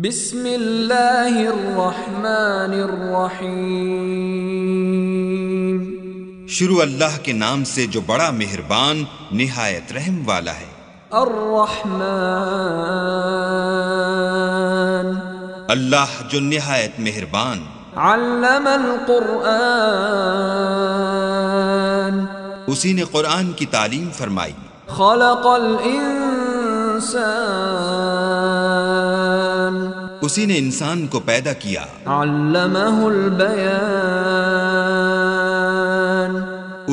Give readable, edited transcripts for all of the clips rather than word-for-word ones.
بسم اللہ الرحمن الرحیم۔ شروع اللہ کے نام سے جو بڑا مہربان نہایت رحم والا ہے۔ الرحمن، اللہ جو نہایت مہربان۔ علم القرآن، اسی نے قرآن کی تعلیم فرمائی۔ خلق الانسان، اسی نے انسان کو پیدا کیا۔ علمہ البیان،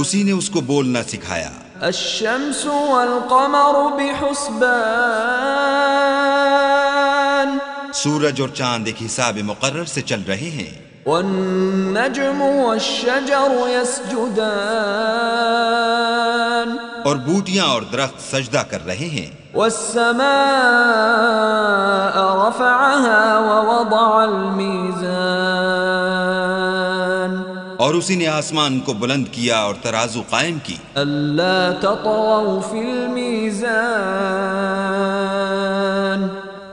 اسی نے اس کو بولنا سکھایا۔ الشمس والقمر بحسبان، سورج اور چاند ایک حساب مقرر سے چل رہے ہیں۔ والنجم والشجر يسجدان، اور بوٹیاں اور درخت سجدہ کر رہے ہیں۔ والسماء رفعها ووضع الميزان، اور اسی نے آسمان کو بلند کیا اور ترازو قائم کی۔ ألا تطغوا في الميزان،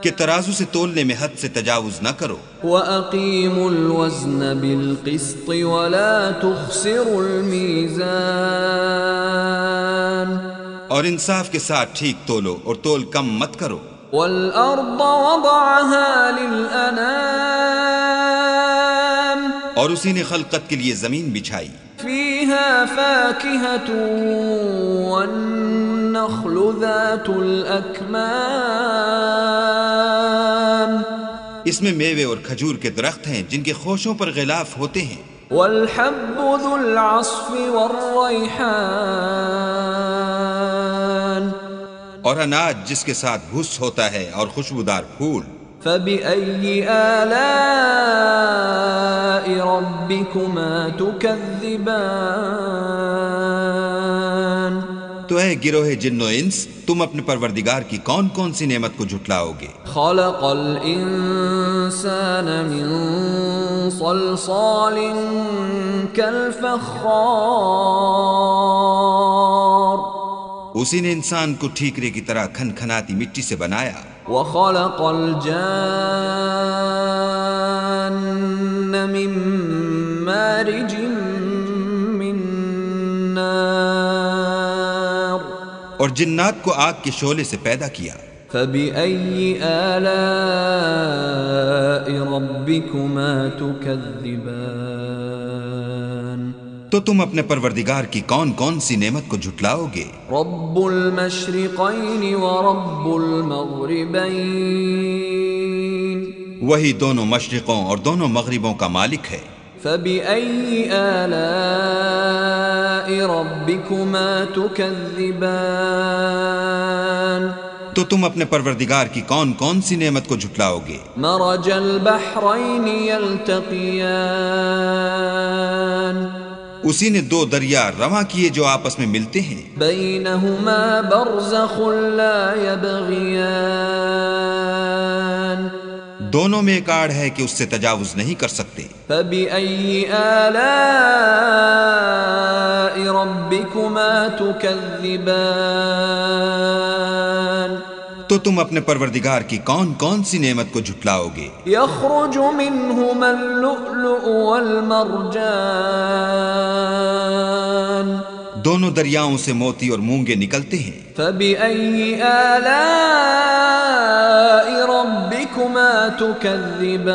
کہ ترازو سے تولنے میں حد سے تجاوز نہ کرو۔ وَأَقِيمُوا الْوَزْنَ بِالْقِسْطِ وَلَا تُخْسِرُوا الْمِيزَانَ، اور انصاف کے ساتھ ٹھیک تولو اور تول کم مت کرو۔ وَالْأَرْضَ وَضَعَهَا لِلْأَنَامِ، اور اسی نے خلقت کے لیے زمین بچھائی۔ فِيهَا فَاكِهَةٌ وَالنَّخْلُ ذَاتُ الْأَكْمَامِ، اس میں میوے اور کھجور کے درخت ہیں جن کے خوشوں پر غلاف ہوتے ہیں۔ وَالْحَبُّ ذُو الْعَصْفِ وَالرَّيْحَانِ، اور اناج جس کے ساتھ بھس ہوتا ہے اور خوشبودار پھول۔ فَبِأَيِّ آلَاءِ رَبِّكُمَا تُكَذِّبَانِ، تو اے گروہ جن و انس، تم اپنے پروردگار کی کون کون سی نعمت کو جھٹلاؤ گے؟ خَلَقَ الْإِنسَانَ مِنْ صَلْصَالٍ كَالْفَخَّارِ، اسی نے انسان کو ٹھیکرے کی طرح کھن کھناتی مٹی سے بنایا۔ وَخَلَقَ الْجَانَّ مِن مَّارِجٍ مِّن نَّارٍ، اور جنات کو آگ کے شعلے سے پیدا کیا۔ فَبِأَيِّ آلَاءِ رَبِّكُمَا تُكَذِّبَانِ، تو تم اپنے پروردگار کی کون کون سی نعمت کو جھٹلاؤ گے؟ رَبُّ الْمَشْرِقَيْنِ وَرَبُّ الْمَغْرِبَيْنِ، وہی دونوں مشرقوں اور دونوں مغربوں کا مالک ہے۔ فَبِأَيِّ آلَاءِ رَبِّكُمَا تُكَذِّبَانِ، تو تم اپنے پروردگار کی کون کون سی نعمت کو جھٹلاؤ گے؟ مَرَجَ الْبَحْرَيْنِ يَلْتَقِيَانِ، اسی نے دو دریا رواں کیے جو آپس میں ملتے ہیں۔ بَيْنَهُمَا بَرْزَخٌ لَا يَبْغِيَانِ، دونوں میں ایک آڑ ہے کہ اس سے تجاوز نہیں کر سکتے۔ فَبِأَيِّ آلَاءِ رَبِّكُمَا تُكَذِّبَانِ، تو تم اپنے پروردگار کی کون کون سی نعمت کو جھٹلاؤ گے؟ يَخْرُجُ مِنْهُمَا اللُّؤْلُؤُ وَالْمَرْجَانُ، دونوں دریاؤں سے موتی اور مونگے نکلتے ہیں۔ فَبِأَيِّ آلَاءِ رَبِّكُمَا تُكَذِّبَانِ،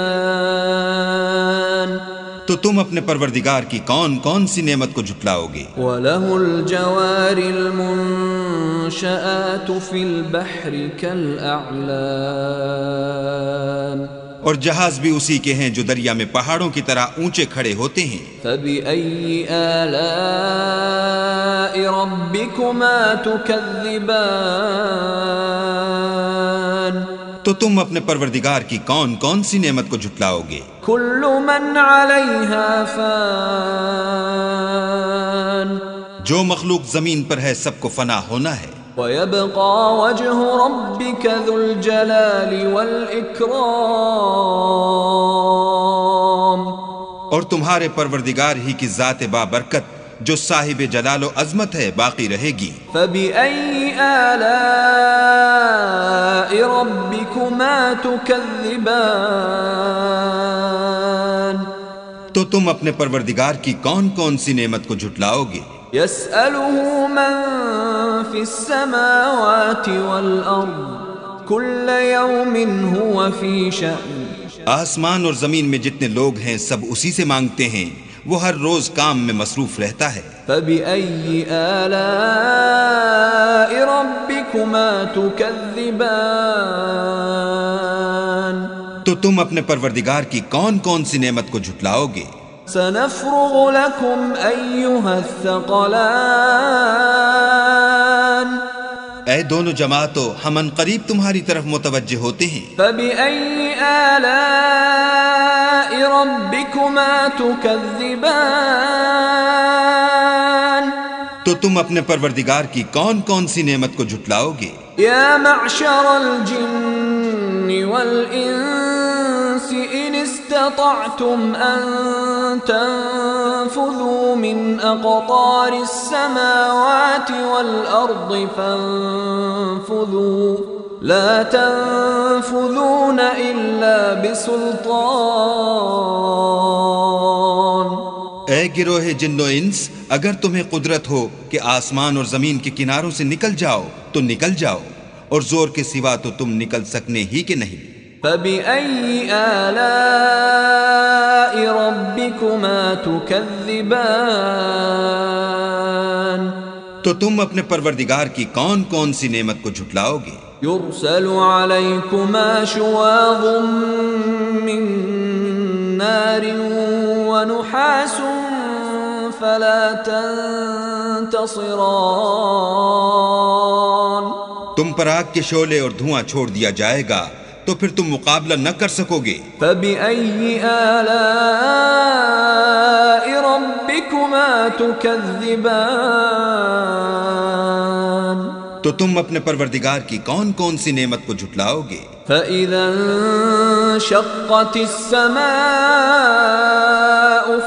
تو تم اپنے پروردگار کی کون کون سی نعمت کو جھٹلاؤ گے؟ وَلَهُ الْجَوَارِ الْمُنشَآتُ فِي الْبَحْرِ كَالْأَعْلَامِ، اور جہاز بھی اسی کے ہیں جو دریا میں پہاڑوں کی طرح اونچے کھڑے ہوتے ہیں۔ فَبِأَيِّ آلَاءِ رَبِّكُمَا تُكَذِّبَانِ، تو تم اپنے پروردگار کی کون کون سی نعمت کو جھٹلاؤ گے؟ كُلُّ مَنْ عَلَيْهَا فَانٍ، جو مخلوق زمین پر ہے سب کو فنا ہونا ہے۔ وَيَبْقَى وَجْهُ رَبِّكَ ذُو الْجَلَالِ وَالْإِكْرَامِ، اور تمہارے پروردگار ہی کی ذات بابرکت جو صاحب جلال و عظمت ہے باقی رہے گی۔ فبأي آلاء ربكما تكذبان تو تم اپنے پروردگار کی کون کون سی نعمت کو جھٹلاؤ گے؟ يسأله من في السماوات والأرض كل يوم هو في شأن آسمان اور زمین میں جتنے لوگ ہیں سب اسی سے مانگتے ہیں، وہ ہر روز کام میں مصروف رہتا ہے۔ فبأي آلاء ربكما تكذبان تو تم اپنے پروردگار کی کون کون سی نعمت کو جھٹلاؤ گے؟ سنفرغ لكم أيها الثقلان اے دونوں جماعتوں، ہم ان قریب تمہاری طرف متوجہ ہوتے ہیں۔ فبأي آلاء ربكما تكذبان تو تم اپنے پروردگار کی کون کون سی نعمت کو جھٹلاؤ گے؟ يا معشر الجن والإنس إن استطعتم أن تنفذوا من أقطار السماوات والأرض فانفذوا لا تنفذون إلا بسلطان۔ اے گروہ جن و انس، اگر تمہیں قدرت ہو کہ آسمان اور زمین کے کناروں سے نکل جاؤ تو نکل جاؤ، اور زور کے سوا تو تم نکل سکنے ہی کہ نہیں۔ فبأي آلاء ربكما تكذبان تو تم اپنے پروردگار کی کون کون سی نعمت کو جھٹلاؤ گے؟ يرسل عليكما شواظ من نار ونحاس فلا تنتصران تم پر آگ کے شعلے اور دھواں چھوڑ دیا جائے گا تو پھر تم مقابلہ نہ کر سکو گے۔ فبأي آلاء ربكما تكذبان تو تم اپنے پروردگار کی کون کون سی نعمت کو جھٹلاؤ گے؟ فإذا انشقت السماء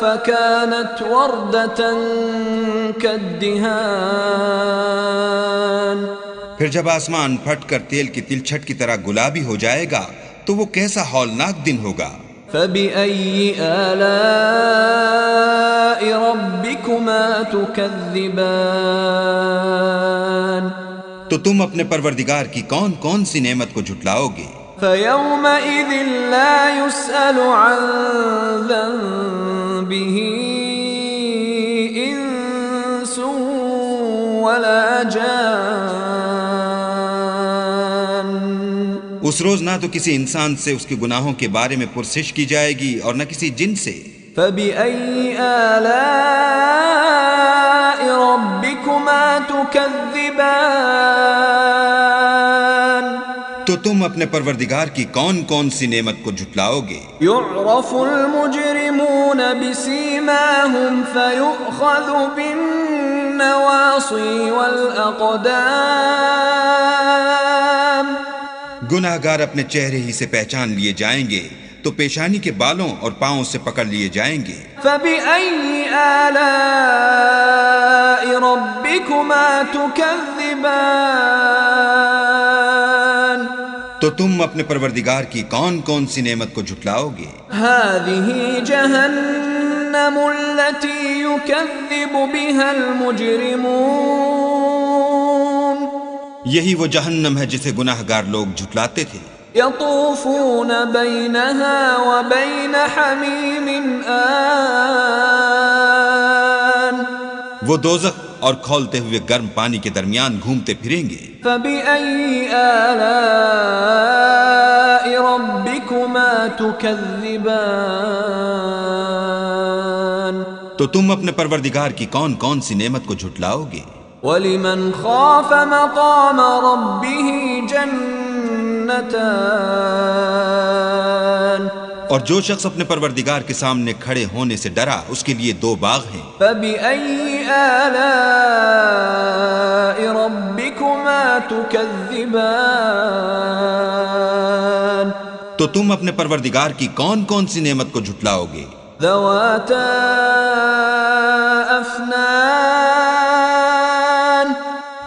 فكانت وردة كالدهان پھر جب آسمان پھٹ کر تیل کی تلچھٹ کی طرح گلابی ہو جائے گا تو وہ کیسا ہولناک دن ہوگا۔ فبأي آلاء ربكما تكذبان تو تم اپنے پروردگار کی کون کون سی نعمت کو جھٹلاؤ گے؟ فيومئذ لا يسأل عن ذنبه إنس ولا جان اس روز نہ تو کسی انسان سے اس کے گناہوں کے بارے میں پرسش کی جائے گی اور نہ کسی جن سے۔ فبأي آلاء ربكما تكذبان تو تم اپنے پروردگار کی کون کون سی نعمت کو جھٹلاؤ گے؟ يعرف المجرمون بسيماهم فيؤخذ بالنواصي والأقدام گناہ گار اپنے چہرے ہی سے پہچان لیے جائیں گے تو پیشانی کے بالوں اور پاؤں سے پکڑ لیے جائیں گے۔ فبأي آلاء ربكما تكذبان تو تم اپنے پروردگار کی کون کون سی نعمت کو جھٹلاؤ گے؟ هذه جهنم التي يكذب بها المجرمون یہی وہ جہنم ہے جسے گناہ گار لوگ جھٹلاتے تھے۔ يطوفون بينها وبين حميم آن وہ دوزخ اور کھولتے ہوئے گرم پانی کے درمیان گھومتے پھریں گے۔ فبأي آلاء ربكما تكذبان تو تم اپنے پروردگار کی کون کون سی نعمت کو جھٹلاؤ گے؟ ولمن خاف مقام ربه جنتان اور جو شخص اپنے پروردگار کے سامنے کھڑے ہونے سے ڈرا اس کے لیے دو باغ ہیں۔ فبأي آلاء ربكما تكذبان تو تم اپنے پروردگار کی کون کون سی نعمت کو جھٹلاؤ گے؟ ذواتا افنان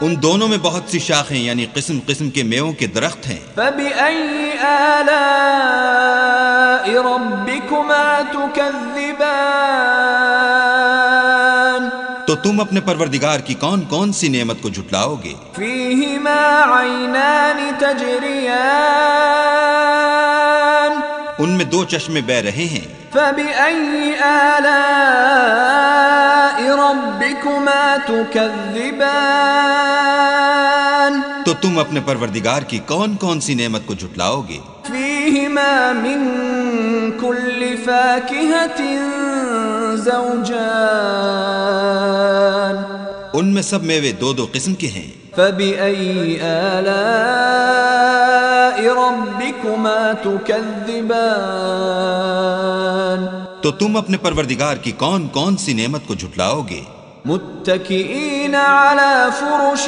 ان دونوں میں بہت سی شاخیں یعنی قسم قسم کے میووں کے درخت ہیں. فبأي آلاء ربكما تكذبان تو تم اپنے پروردگار کی کون کون سی نعمت کو جھٹلاؤ گے؟ فيهما عينان تجريان ان میں دو چشمے بہ رہے ہیں. فبأي آلاء ربكما تكذبان تو تم اپنے پروردگار کی کون کون سی نعمت کو جھٹلاؤ گے؟ فيهما من كل فاكهة زوجان ان میں سب میوے دو دو قسم کے ہیں. فبأي آلاء ربكما تكذبان تو تم اپنے پروردگار کی کون کون سی نعمت کو جھٹلاؤ گے؟ متكئين على فرش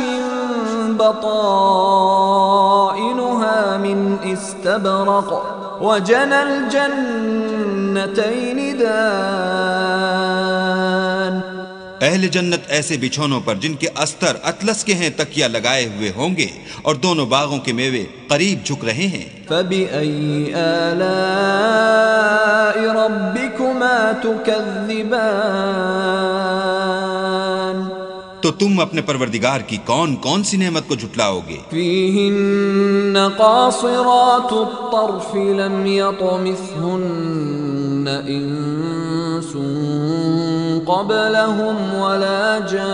بطائنها من استبرق وجنى الجنتين دان اہل جنت ایسے بچھونوں پر جن کے استر اطلس کے ہیں تکیہ لگائے ہوئے ہوں گے اور دونوں باغوں کے میوے قریب جھک رہے ہیں. فبأي آلاء ربكما تكذبان تو تم اپنے پروردگار کی کون کون سی نعمت کو جھٹلاؤ گے؟ فيهن قاصرات الطرف لم يطمثهن إنس قبلهم ولا جان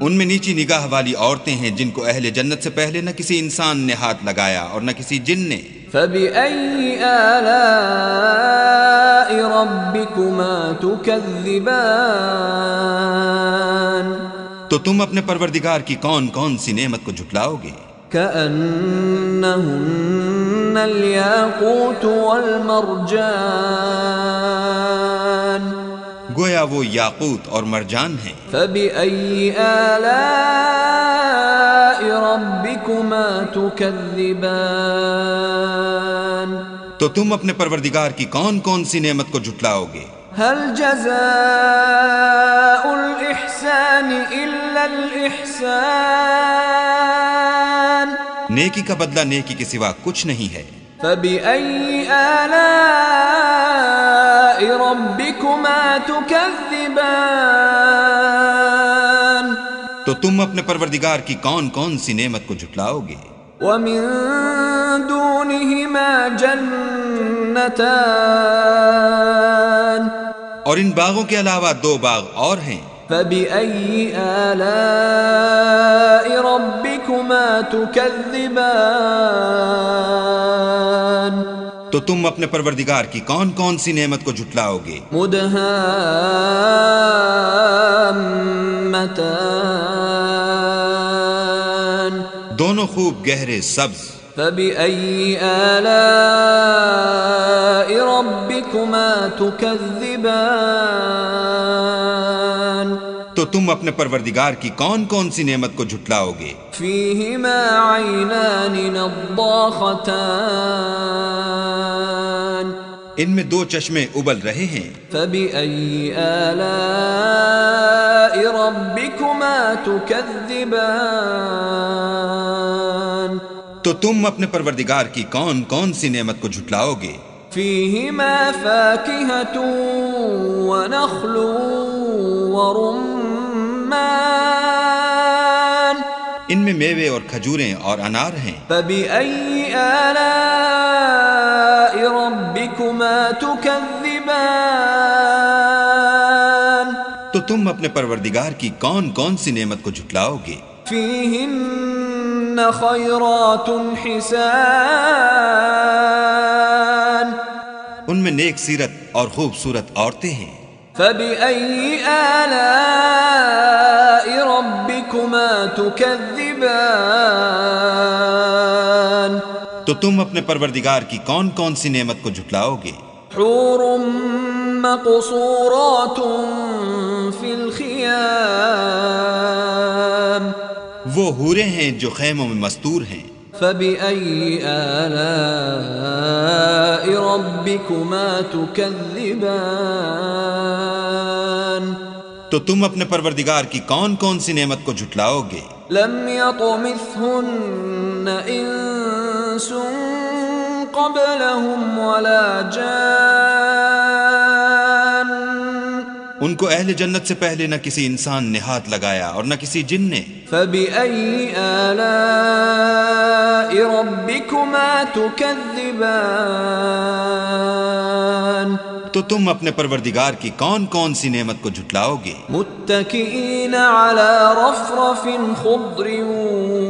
ان میں نیچی نگاہ والی عورتیں ہیں جن کو اہل جنت سے پہلے نہ کسی انسان نے ہاتھ لگایا اور نہ کسی جن نے. فبأي آلاء ربكما تكذبان تو تم اپنے پروردگار کی کون کون سی نعمت کو جھٹلاؤ گے؟ كأنهن الياقوت والمرجان گویا وہ یاقوت اور مرجان ہیں. فبأي آلاء ربكما تكذبان تو تم اپنے پروردگار کی کون کون سی نعمت کو جھٹلاؤ گے؟ هل جزاء الإحسان إلا الإحسان نیکی کا بدلہ نیکی کے سوا کچھ نہیں ہے. فبأي آلاء ربكما تكذبان تو تم اپنے پروردگار کی کون کون سی نعمت کو جھٹلاؤ گے؟ ومن دونهما جنتان اور ان باغوں کے علاوہ دو باغ اور ہیں. فبأي آلاء ربكما تكذبان تو تم اپنے پروردگار کی کون کون سی نعمت کو جھٹلاؤ گے؟ مدهامتان دونوں خوب گہرے سبز. فبأي آلاء ربكما تكذبان تو تم اپنے پروردگار کی کون کون سی نعمت کو جھٹلاؤ گے؟ فيهما عينان نضاختان ان میں دو چشمے ابل رہے ہیں. فبأي آلاء ربكما تكذبان تو تم اپنے پروردگار کی کون کون سی نعمت کو جھٹلاؤ گے؟ فيهما فاكهة ونخل ورمان ان میں میوے اور کھجوریں اور انار ہیں. فبأي آلاء ربكما تكذبان تو تم اپنے پروردگار کی کون کون سی نعمت کو جھٹلاؤ گے؟ فيهن خيرات حسان ان میں نیک سیرت اور خوبصورت عورتیں ہیں. فبأي آلاء ربكما تكذبان تو تم اپنے پروردگار کی کون کون سی نعمت کو جھٹلاؤ گے؟ حور مقصورات في الخيام وہ حوریں ہیں جو خیموں میں مستور ہیں. فبأي آلاء ربكما تكذبان تو تم اپنے پروردگار کی کون کون سی نعمت کو جھٹلاؤ گے؟ لم يطمثهن انس قبلهم ولا جان ان کو اہل جنت سے پہلے نہ کسی انسان نے ہاتھ لگایا اور نہ کسی جن نے۔ فبأي آلاء ربكما تكذبان تو تم اپنے پروردگار کی کون کون سی نعمت کو جھٹلاؤ گے؟ متكئين على رفرف خضر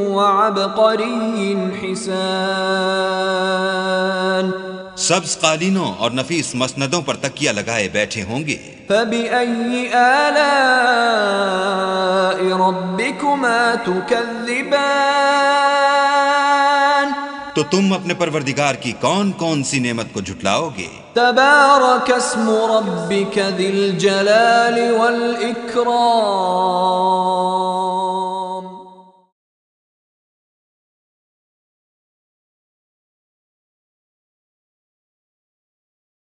وعبقري حسان سبز قالینوں اور نفیس مسندوں پر تکیہ لگائے بیٹھے ہوں گے۔ فبأي آلاء ربكما تكذبان تو تم اپنے پروردگار کی کون کون سی نعمت کو جھٹلاؤ گے؟ تبارك اسم ربك ذي الجلال والإكرام